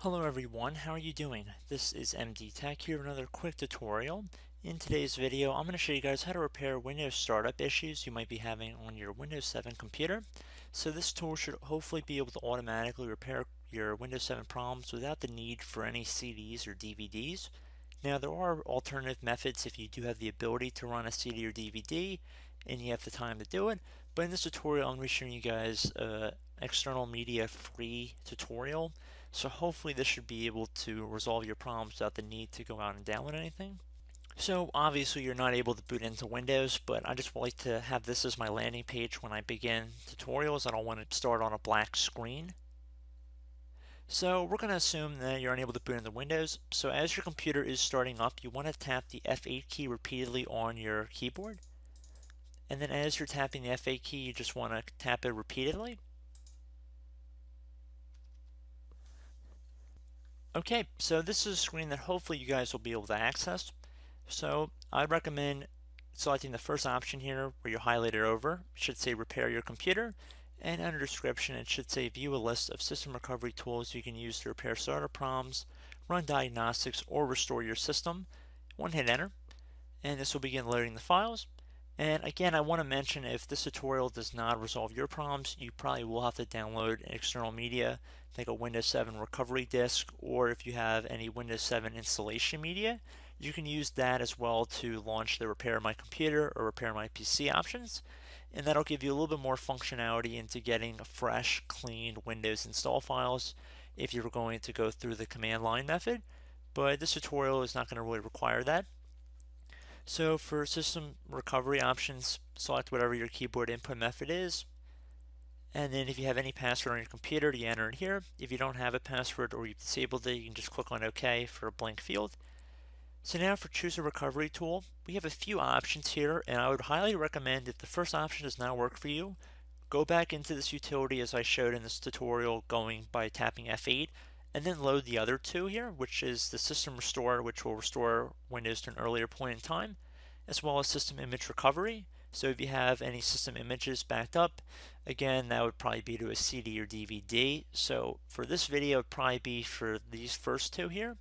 Hello everyone, how are you doing? This is MD Tech here with another quick tutorial. In today's video, I'm going to show you guys how to repair Windows startup issues you might be having on your Windows 7 computer. So this tool should hopefully be able to automatically repair your Windows 7 problems without the need for any CDs or DVDs. Now there are alternative methods if you do have the ability to run a CD or DVD and you have the time to do it, but in this tutorial I'm going to be showing you guys external media free tutorial. So hopefully this should be able to resolve your problems without the need to go out and download anything. So obviously you're not able to boot into Windows, but I just like to have this as my landing page when I begin tutorials. I don't want to start on a black screen. So we're going to assume that you're unable to boot into Windows. So as your computer is starting up, you want to tap the F8 key repeatedly on your keyboard. And then as you're tapping the F8 key, you just want to tap it repeatedly. Okay, so this is a screen that hopefully you guys will be able to access. So I'd recommend selecting the first option here where you highlight it over. It should say repair your computer, and under description it should say view a list of system recovery tools you can use to repair startup problems, run diagnostics, or restore your system. Hit enter, and this will begin loading the files. And again, I want to mention if this tutorial does not resolve your problems, you probably will have to download external media, like a Windows 7 recovery disk, or if you have any Windows 7 installation media, you can use that as well to launch the repair my computer or repair my PC options. And that'll give you a little bit more functionality into getting fresh, clean Windows install files if you're going to go through the command line method. But this tutorial is not going to really require that. So for system recovery options, select whatever your keyboard input method is. And then if you have any password on your computer, you enter it here. If you don't have a password or you've disabled it, you can just click on OK for a blank field. So now for choose a recovery tool, we have a few options here, and I would highly recommend if the first option does not work for you, go back into this utility as I showed in this tutorial going by tapping F8, and then load the other two here, which is the system restore, which will restore Windows to an earlier point in time, as well as system image recovery. So if you have any system images backed up, again, that would probably be to a CD or DVD. So for this video, it would probably be for these first two here.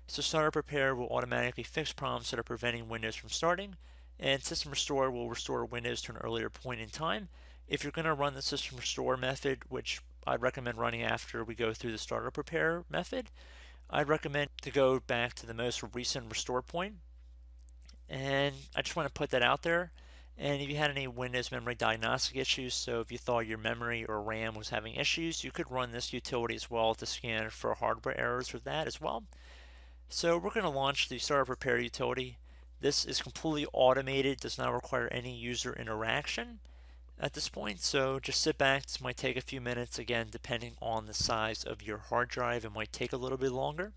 So startup repair will automatically fix problems that are preventing Windows from starting, and system restore will restore Windows to an earlier point in time. If you're going to run the system restore method, which I'd recommend running after we go through the startup repair method, I'd recommend to go back to the most recent restore point. And I just want to put that out there. And if you had any Windows memory diagnostic issues, so if you thought your memory or RAM was having issues, you could run this utility as well to scan for hardware errors with that as well. So we're going to launch the startup repair utility. This is completely automated, does not require any user interaction at this point, so just sit back. This might take a few minutes. Again, depending on the size of your hard drive, it might take a little bit longer.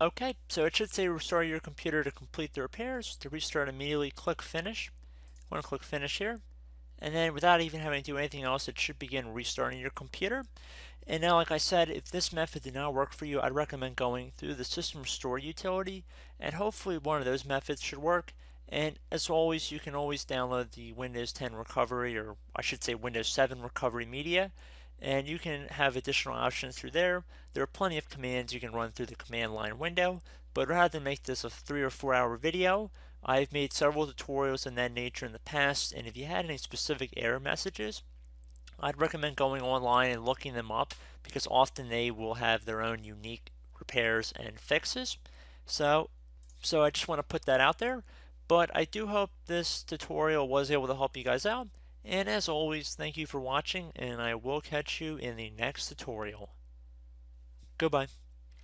Okay, so it should say restart your computer to complete the repairs. To restart immediately, click Finish. I want to click Finish here. And then without even having to do anything else, it should begin restarting your computer. And now, like I said, if this method did not work for you, I'd recommend going through the System Restore utility, and hopefully one of those methods should work. And as always, you can always download the Windows 10 recovery, or I should say Windows 7 recovery media, and you can have additional options through there. There are plenty of commands you can run through the command line window, but rather than make this a 3 or 4 hour video, I've made several tutorials in that nature in the past, and if you had any specific error messages, I'd recommend going online and looking them up because often they will have their own unique repairs and fixes. So, I just want to put that out there. But I do hope this tutorial was able to help you guys out. And as always, thank you for watching, and I will catch you in the next tutorial. Goodbye.